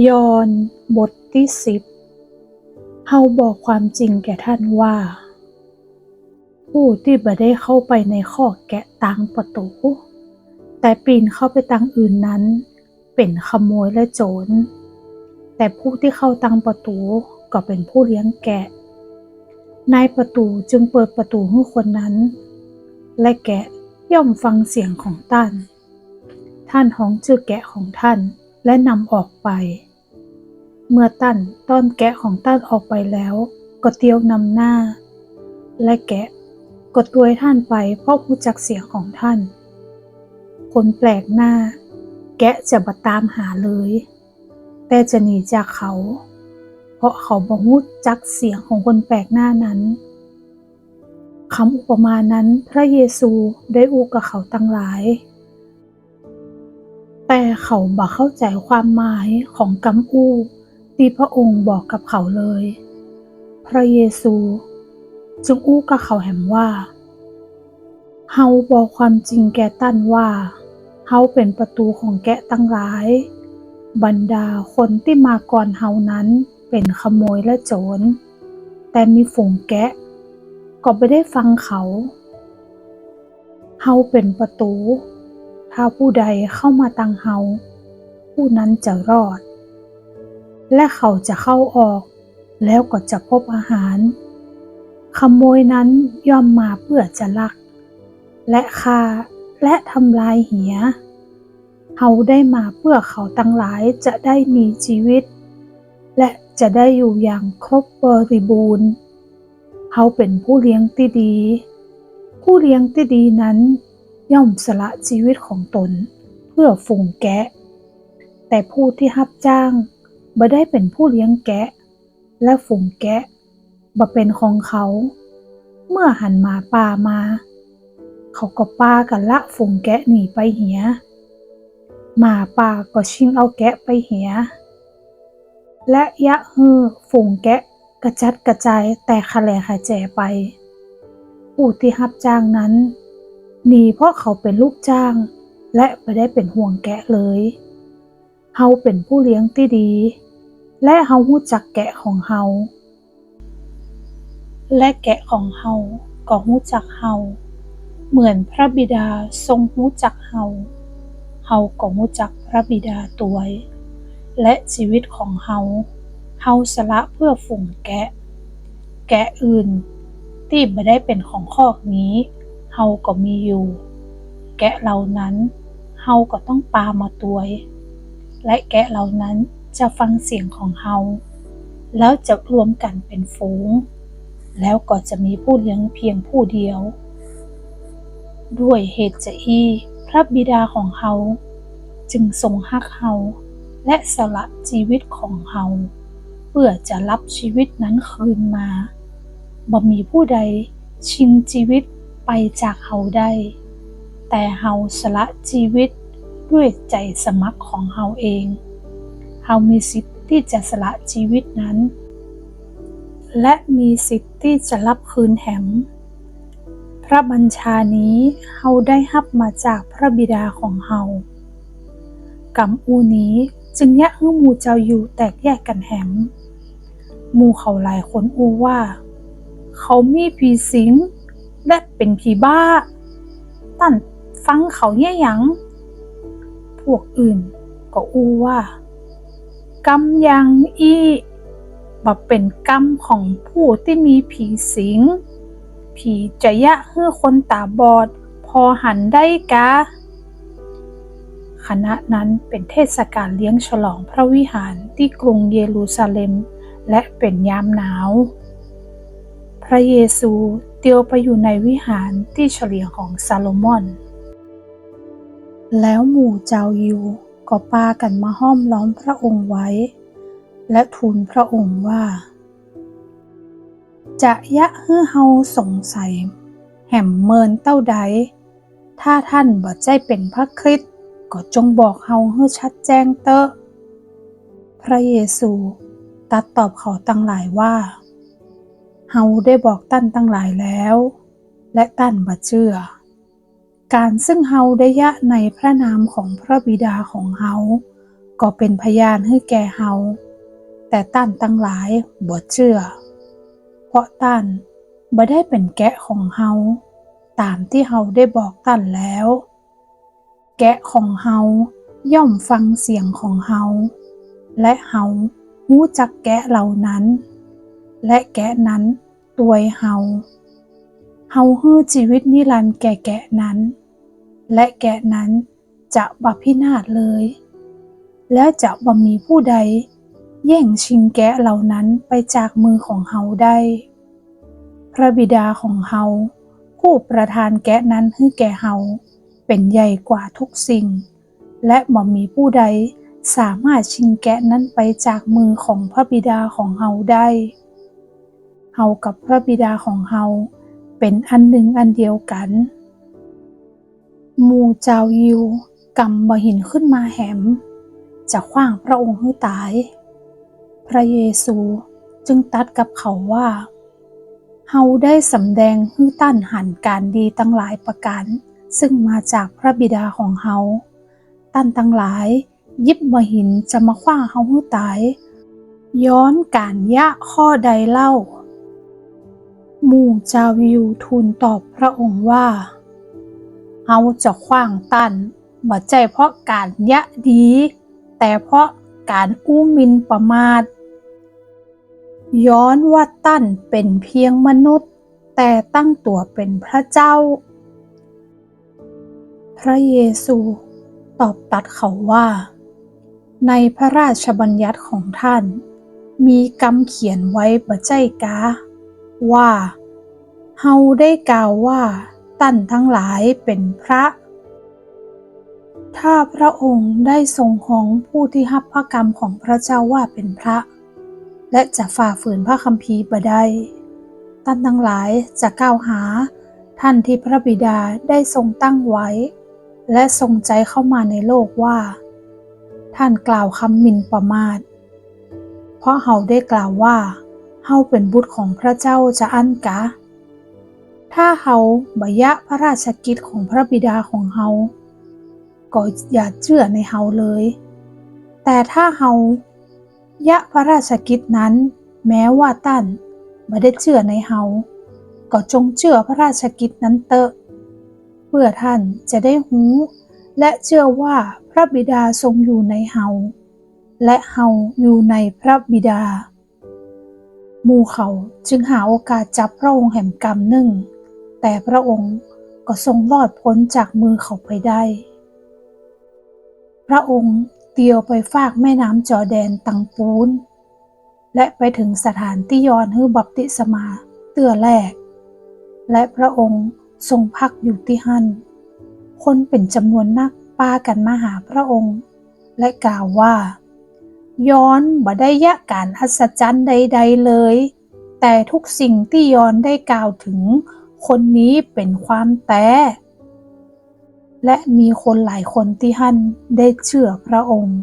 ยอห์นบทที่10เฮาบอกความจริงแก่ท่านว่า ผู้ที่บ่ได้เข้าไปในคอกแกะต่างประตู แต่ปีนเข้าไปทางอื่นนั้น เป็นขโมยและโจร แต่ผู้ที่เข้าทางประตูก็เป็นผู้เลี้ยงแกะ นายประตูจึงเปิดประตูให้คนนั้น และแกะย่อมฟังเสียงของท่าน ท่านห้องชื่อแกะของท่านและนำออกไป เมื่อท่านต้อนแกะของท่านออกไปแล้วก็เที่ยวนำหน้า และแกะก็ตัวยท่านไปเพราะรู้จักเสียงของท่าน คนแปลกหน้าแกะจะบ่ตามหาเลย แต่จะหนีจากเขา เพราะเขาบ่รู้จักเสียงของคนแปลกหน้านั้นคำอุปมานั้นพระเยซูได้อู้กับเขาตั้งหลาย แต่เขาบ่เข้าใจความหมายของคำอู้ที่พระองค์บอกกับเขาเลย พระเยซูจึงอู้กับเขาแหมว่า เฮาบอกความจริงแก่ท่านว่า เฮาเป็นประตูของแกะตั้งหลาย บรรดาคนที่มาก่อนเฮานั้นเป็นขโมยและโจร แต่มีฝูงแกะก็บ่ได้ฟังเขา เฮาเป็นประตู ถ้าผู้ใดเข้ามาทางเฮา ผู้นั้นจะรอด และเขาจะเข้าออกแล้วก็จะพบอาหาร ขโมยนั้นย่อมมาเพื่อจะลัก และฆ่าและทำลายเหีย เฮาได้มาเพื่อเขาทั้งหลายจะได้มีชีวิต และจะได้อยู่อย่างครบบริบูรณ์ เฮาเป็นผู้เลี้ยงที่ดี ผู้เลี้ยงที่ดีนั้นย่อมสละชีวิตของตนเพื่อฝูงแกะ แต่ผู้ที่รับจ้างบ่ได้เป็นผู้เลี้ยงแกะ และฝูงแกะบ่เป็นของเขา เมื่อหันหมาป่ามา เขาก็พากันละฝูงแกะหนีไปเหีย หมาป่าก็ชิงเอาแกะไปเหีย และยะฮือฝูงแกะกระจัดกระจายแตกคะแหลขะแจไป ผู้ที่รับจ้างนั้นหนีเพราะเขาเป็นลูกจ้างและบ่ได้เป็นห่วงแกะเลย เฮาเป็นผู้เลี้ยงที่ดี และเฮารู้จักแกะของเฮา และแกะของเฮาก็รู้จักเฮา เหมือนพระบิดาทรงรู้จักเฮา เฮาก็รู้จักพระบิดาตัวย และชีวิตของเฮา เฮาสละเพื่อฝูงแกะ แกะอื่นที่บ่ได้เป็นของคอกนี้ เฮาก็มีอยู่ แกะเหล่านั้นเฮาก็ต้องพามาตัวย และแกะเหล่านั้นจะฟังเสียงของเฮา แล้วจะรวมกันเป็นฝูง แล้วก็จะมีผู้เลี้ยงเพียงผู้เดียว ด้วยเหตุจะอี้พระบิดาของเฮาจึงทรงรักเฮาและสละชีวิตของเฮาเพื่อจะรับชีวิตนั้นคืนมา บ่มีผู้ใดชิงชีวิตไปจากเฮาได้ แต่เฮาสละชีวิตด้วยใจสมัครของเฮาเอง เฮามีสิทธิ์ที่จะสละชีวิตนั้น และมีสิทธิ์ที่จะรับคืนแหม พระบัญชานี้เฮาได้รับมาจากพระบิดาของเฮากำอูนี้จึงยะให้หมู่เจ้าอยู่แตกแยกกันแหม หมู่เขาหลายคนอู้ว่า เขามีผีสิงและเป็นผีบ้าตั้นฟังเขาแย่หยัง พวกอื่นก็อู้ว่ากรรมอย่างอี้บ่เป็นกรรมของผู้ที่มีผีสิง ผีจะยะให้คนตาบอดพอหันได้กะ ขณะนั้นเป็นเทศกาลเลี้ยงฉลองพระวิหารที่กรุงเยรูซาเล็มและเป็นยามหนาว พระเยซูเที่ยวไปอยู่ในวิหารที่เฉลียงของซาโลมอน แล้วหมู่เจ้ายิวก็พากันมาห้อมล้อมพระองค์ไว้ และทูลพระองค์ว่า จะยะให้เฮาสงสัยแห่มเมินเต้าใด ถ้าท่านบ่ใช่เป็นพระคริสต์ก็จงบอกเฮาให้ชัดแจ้งเตอะ พระเยซูตรัสตอบเขาตั้งหลายว่า เฮาได้บอกท่านตั้งหลายแล้ว และท่านบ่เชื่อ การซึ่งเฮาได้ยะในพระนามของพระบิดาของเฮา ก็เป็นพยานให้แก่เฮาแต่ท่านทั้งหลายบ่เชื่อเพราะท่านบ่ได้เป็นแกะของเฮาตามที่เฮาได้บอกท่านแล้ว แกะของเฮาย่อมฟังเสียงของเฮาและเฮารู้จักแกะเหล่านั้นและแกะนั้นตวยเฮาฮื้อชีวิตนิรันดร์แก่แกะนั้นและแกะนั้นจะบ่พินาศเลยแล้วจะบ่มีผู้ใดแย่งชิงแกะเหล่านั้นไปจากมือของเฮาได้พระบิดาของเฮาผู้ประทานแกะนั้นให้แก่เฮาเป็นใหญ่กว่าทุกสิ่งและบ่มีผู้ใดสามารถชิงแกะนั้นไปจากมือของพระบิดาของเฮาได้เฮากับพระบิดาของเฮาเป็นอันหนึ่งอันเดียวกันหมู่เจ้ายิวกำบ่หินขึ้นมาแหมจะขว้างพระองค์ให้ตายพระเยซูจึงตรัสกับเขาว่าเฮาได้สำแดงให้ต้านหันการดีตั้งหลายประการซึ่งมาจากพระบิดาของเฮาท่านทั้งหลายยิบบ่หินจะมาขว้างเฮาให้ตายย้อนการยะข้อใดเล่าหมู่เจ้ายิวทูลตอบพระองค์ว่าเฮาจะขว้างท่านบ่ใช่เพราะการยะดีแต่เพราะการอู้หมิ่นประมาทย้อนว่าท่านเป็นเพียงมนุษย์แต่ตั้งตัวเป็นพระเจ้าพระเยซูตอบตัดเขาว่าในพระราชบัญญัติของท่านมีคำเขียนไว้บ่ใช่กาว่าเฮาได้กล่าวว่าท่านทั้งหลายเป็นพระถ้าพระองค์ได้ทรงของผู้ที่รับพระกรรมของพระเจ้าว่าเป็นพระและจะฝ่าฝืนพระคัมภีร์บ่ได้ท่านทั้งหลายจะกล่าวหาท่านที่พระบิดาได้ทรงตั้งไว้และทรงใจเข้ามาในโลกว่าท่านกล่าวคำหมิ่นประมาทเพราะเฮาได้กล่าวว่าเฮาเป็นบุตรของพระเจ้าจะอันกะถ้าเฮาบ่ยะพระราชกิจของพระบิดาของเฮาก็อย่าเชื่อในเฮาเลยแต่ถ้าเฮายะพระราชกิจนั้นแม้ว่าท่านบ่ได้เชื่อในเฮาก็จงเชื่อพระราชกิจนั้นเถอะเพื่อท่านจะได้รู้และเชื่อว่าพระบิดาทรงอยู่ในเฮาและเฮาอยู่ในพระบิดาหมู่เขาจึงหาโอกาสจับพระองค์แห่งกรรมหนึ่งแต่พระองค์ก็ทรงรอดพ้นจากมือเขาไปได้พระองค์เตียวไปฝากแม่น้ำจอร์แดนตังปูนและไปถึงสถานที่ยอนฮือบัพติศมาเตื้อแรกและพระองค์ทรงพักอยู่ที่หั่นคนเป็นจำนวนนักพากันมาหาพระองค์และกล่าวว่าย้อนบ่ได้ยะการอัศจรรย์ใดๆเลยแต่ทุกสิ่งที่ย้อนได้กล่าวถึงคนนี้เป็นความแท้และมีคนหลายคนที่หั่นได้เชื่อพระองค์